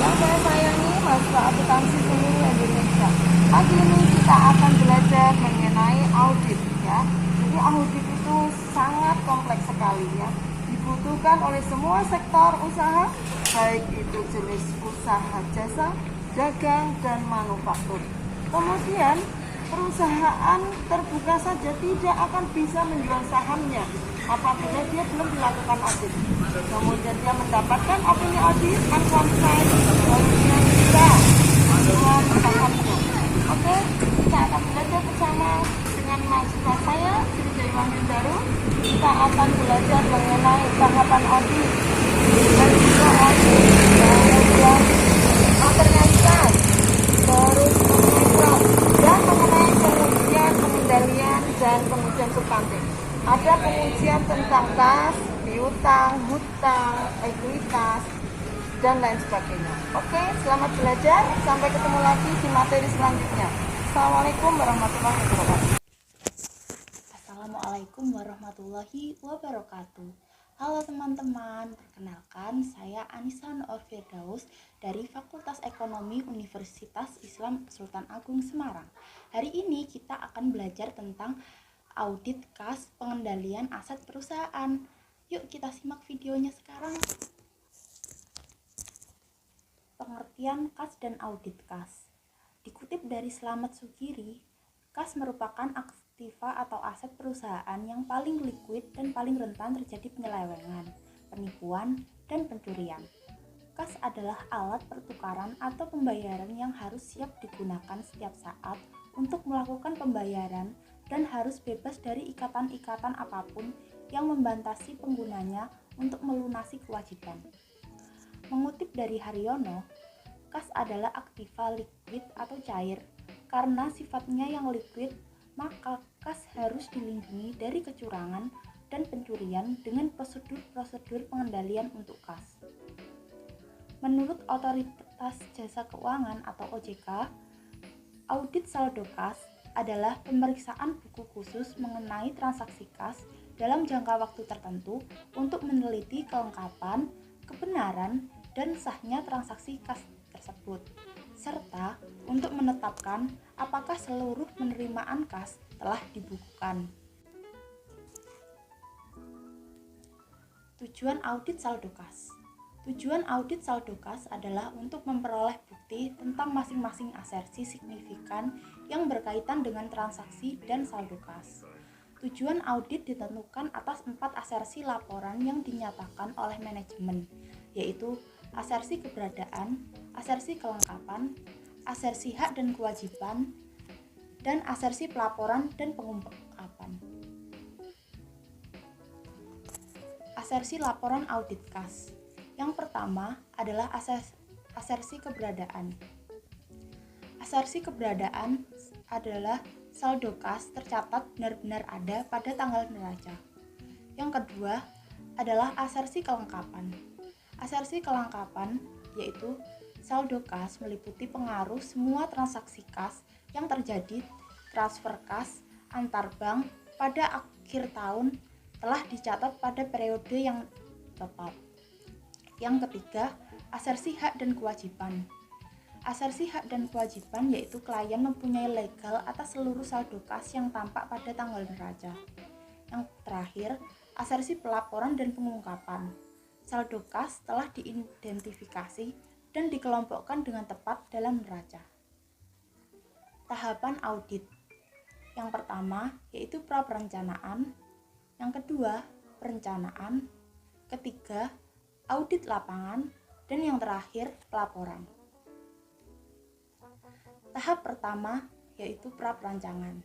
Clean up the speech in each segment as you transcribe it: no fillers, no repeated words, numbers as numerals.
Yang saya sayangi mahasiswa akuntansi seluruh Indonesia. Pagi ini kita akan belajar mengenai audit ya. Jadi audit itu sangat kompleks sekali ya. Dibutuhkan oleh semua sektor usaha, baik itu jenis usaha jasa, dagang, dan manufaktur. Kemudian perusahaan terbuka saja tidak akan bisa menjual sahamnya apabila dia belum dilakukan audit. Kemudian dia mendapatkan opini audit unqualified, baru dia bisa menjual sahamnya. Oke, kita akan belajar bersama dengan mahasiswa saya, Sri Dewi Wahyundaru. Kita akan belajar mengenai tahapan audit dan juga audit, kemudian materialitas, terus mengenai dan mengenai pengujian, pengendalian, dan pengujian substantif. Ada pengujian tentang kas, piutang, hutang, ekuitas, dan lain sebagainya. Oke, selamat belajar. Sampai ketemu lagi di materi selanjutnya. Assalamualaikum warahmatullahi wabarakatuh. Assalamualaikum warahmatullahi wabarakatuh. Halo teman-teman, perkenalkan saya Anissa Nur Firdaus dari Fakultas Ekonomi Universitas Islam Sultan Agung Semarang. Hari ini kita akan belajar tentang audit kas pengendalian aset perusahaan. Yuk kita simak videonya sekarang. Pengertian kas dan audit kas. Dikutip dari Slamet Sugiri, kas merupakan aktiva atau aset perusahaan yang paling likuid dan paling rentan terjadi penyelewengan, penipuan, dan pencurian. Kas adalah alat pertukaran atau pembayaran yang harus siap digunakan setiap saat untuk melakukan pembayaran dan harus bebas dari ikatan-ikatan apapun yang membatasi penggunanya untuk melunasi kewajiban. Mengutip dari Haryono, kas adalah aktiva liquid atau cair. Karena sifatnya yang liquid, maka kas harus dilindungi dari kecurangan dan pencurian dengan prosedur-prosedur pengendalian untuk kas. Menurut Otoritas Jasa Keuangan atau OJK, audit saldo kas adalah pemeriksaan buku khusus mengenai transaksi kas dalam jangka waktu tertentu untuk meneliti kelengkapan, kebenaran, dan sahnya transaksi kas tersebut, serta untuk menetapkan apakah seluruh penerimaan kas telah dibukukan. Tujuan audit saldo kas. Tujuan audit saldo kas adalah untuk memperoleh bukti tentang masing-masing asersi signifikan yang berkaitan dengan transaksi dan saldo kas. Tujuan audit ditentukan atas 4 asersi laporan yang dinyatakan oleh manajemen, yaitu asersi keberadaan, asersi kelengkapan, asersi hak dan kewajiban, dan asersi pelaporan dan pengungkapan. Asersi laporan audit kas. Yang pertama adalah asersi keberadaan. Asersi keberadaan adalah saldo kas tercatat benar-benar ada pada tanggal neraca. Yang kedua adalah asersi kelengkapan. Asersi kelengkapan yaitu saldo kas meliputi pengaruh semua transaksi kas yang terjadi, transfer kas antar bank pada akhir tahun telah dicatat pada periode yang tepat. Yang ketiga, asersi hak dan kewajiban. Asersi hak dan kewajiban yaitu klien mempunyai legal atas seluruh saldo kas yang tampak pada tanggal neraca. Yang terakhir, asersi pelaporan dan pengungkapan. Saldo kas telah diidentifikasi dan dikelompokkan dengan tepat dalam neraca. Tahapan audit. Yang pertama yaitu pra-perencanaan, yang kedua perencanaan, ketiga audit lapangan, dan yang terakhir pelaporan. Tahap pertama yaitu pra-perancangan.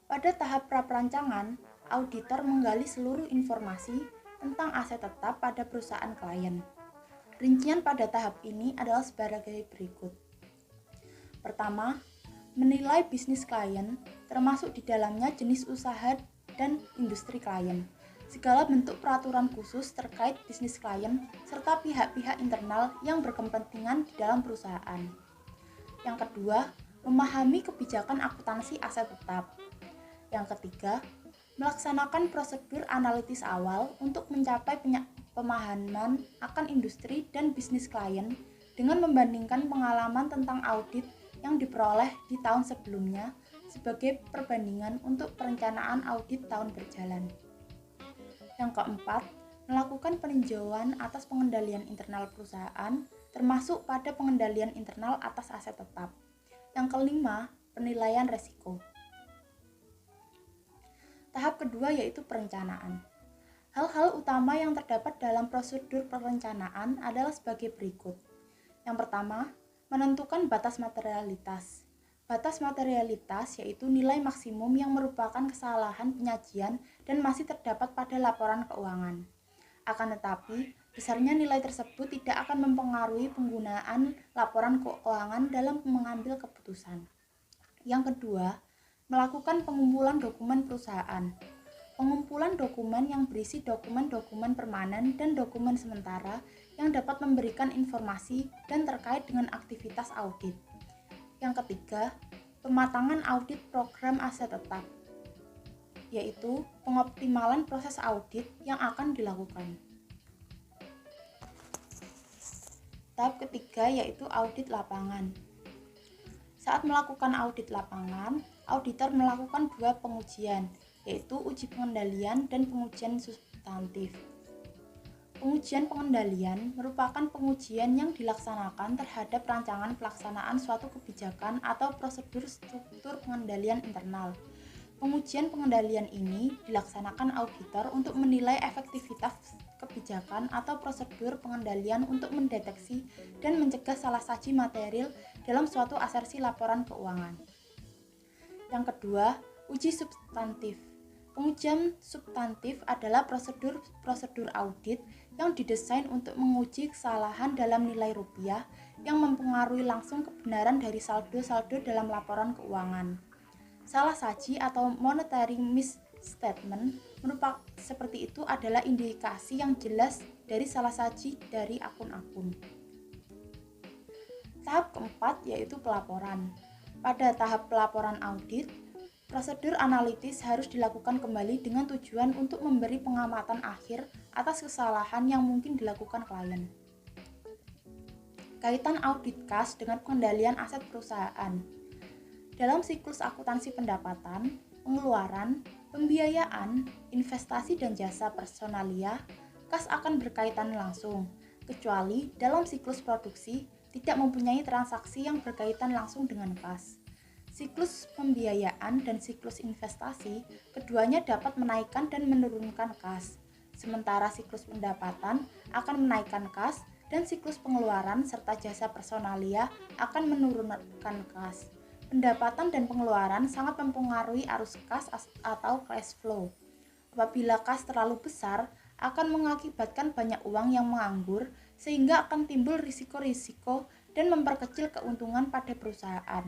Pada tahap pra-perancangan, auditor menggali seluruh informasi tentang aset tetap pada perusahaan klien. Rincian pada tahap ini adalah sebagai berikut. Pertama, menilai bisnis klien, termasuk di dalamnya jenis usaha dan industri klien, segala bentuk peraturan khusus terkait bisnis klien, serta pihak-pihak internal yang berkepentingan di dalam perusahaan. Yang kedua, memahami kebijakan akuntansi aset tetap. Yang ketiga, melaksanakan prosedur analitis awal untuk mencapai pemahaman akan industri dan bisnis klien dengan membandingkan pengalaman tentang audit yang diperoleh di tahun sebelumnya sebagai perbandingan untuk perencanaan audit tahun berjalan. Yang keempat, melakukan peninjauan atas pengendalian internal perusahaan, termasuk pada pengendalian internal atas aset tetap. Yang kelima, penilaian resiko. Tahap kedua yaitu perencanaan. Hal-hal utama yang terdapat dalam prosedur perencanaan adalah sebagai berikut. Yang pertama, menentukan batas materialitas. Batas materialitas yaitu nilai maksimum yang merupakan kesalahan penyajian dan masih terdapat pada laporan keuangan. Akan tetapi, besarnya nilai tersebut tidak akan mempengaruhi penggunaan laporan keuangan dalam mengambil keputusan. Yang kedua, melakukan pengumpulan dokumen perusahaan. Pengumpulan dokumen yang berisi dokumen-dokumen permanen dan dokumen sementara yang dapat memberikan informasi dan terkait dengan aktivitas audit. Yang ketiga, pematangan audit program aset tetap, yaitu pengoptimalan proses audit yang akan dilakukan. Tahap ketiga yaitu audit lapangan. Saat melakukan audit lapangan, auditor melakukan dua pengujian, yaitu uji pengendalian dan pengujian substantif. Pengujian pengendalian merupakan pengujian yang dilaksanakan terhadap rancangan pelaksanaan suatu kebijakan atau prosedur struktur pengendalian internal. Pengujian pengendalian ini dilaksanakan auditor untuk menilai efektivitas kebijakan atau prosedur pengendalian untuk mendeteksi dan mencegah salah saji material dalam suatu asersi laporan keuangan. Yang kedua, uji substantif. Pengujian substantif adalah prosedur audit yang didesain untuk menguji kesalahan dalam nilai rupiah yang mempengaruhi langsung kebenaran dari saldo-saldo dalam laporan keuangan. Salah saji atau monetary misstatement merupakan seperti itu adalah indikasi yang jelas dari salah saji dari akun-akun. Tahap keempat yaitu pelaporan. Pada tahap pelaporan audit, prosedur analitis harus dilakukan kembali dengan tujuan untuk memberi pengamatan akhir atas kesalahan yang mungkin dilakukan klien. Kaitan audit kas dengan pengendalian aset perusahaan. Dalam siklus akuntansi pendapatan, pengeluaran, pembiayaan, investasi dan jasa personalia, kas akan berkaitan langsung, kecuali dalam siklus produksi tidak mempunyai transaksi yang berkaitan langsung dengan kas. Siklus pembiayaan dan siklus investasi, keduanya dapat menaikkan dan menurunkan kas. Sementara siklus pendapatan akan menaikkan kas dan siklus pengeluaran serta jasa personalia akan menurunkan kas. Pendapatan dan pengeluaran sangat mempengaruhi arus kas atau cash flow. Apabila kas terlalu besar, akan mengakibatkan banyak uang yang menganggur sehingga akan timbul risiko-risiko dan memperkecil keuntungan pada perusahaan.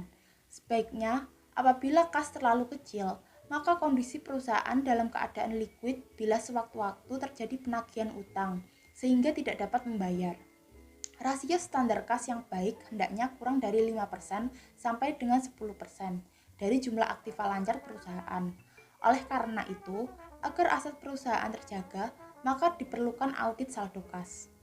Sebaiknya, apabila kas terlalu kecil, maka kondisi perusahaan dalam keadaan liquid bila sewaktu-waktu terjadi penagihan utang, sehingga tidak dapat membayar. Rasio standar kas yang baik hendaknya kurang dari 5% sampai dengan 10% dari jumlah aktiva lancar perusahaan. Oleh karena itu, agar aset perusahaan terjaga, maka diperlukan audit saldo kas.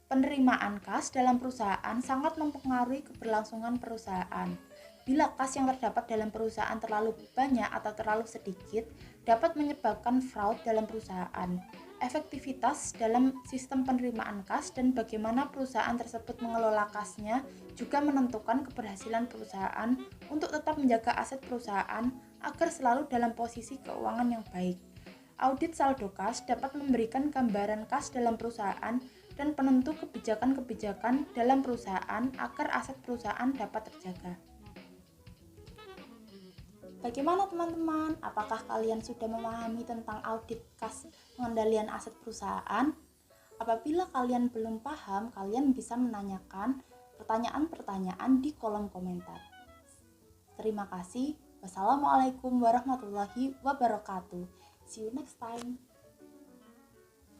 Penerimaan kas dalam perusahaan sangat mempengaruhi keberlangsungan perusahaan. Bila kas yang terdapat dalam perusahaan terlalu banyak atau terlalu sedikit, dapat menyebabkan fraud dalam perusahaan. Efektivitas dalam sistem penerimaan kas dan bagaimana perusahaan tersebut mengelola kasnya juga menentukan keberhasilan perusahaan untuk tetap menjaga aset perusahaan agar selalu dalam posisi keuangan yang baik. Audit saldo kas dapat memberikan gambaran kas dalam perusahaan dan penentu kebijakan-kebijakan dalam perusahaan agar aset perusahaan dapat terjaga. Bagaimana teman-teman? Apakah kalian sudah memahami tentang audit kas pengendalian aset perusahaan? Apabila kalian belum paham, kalian bisa menanyakan pertanyaan-pertanyaan di kolom komentar. Terima kasih. Wassalamualaikum warahmatullahi wabarakatuh. See you next time.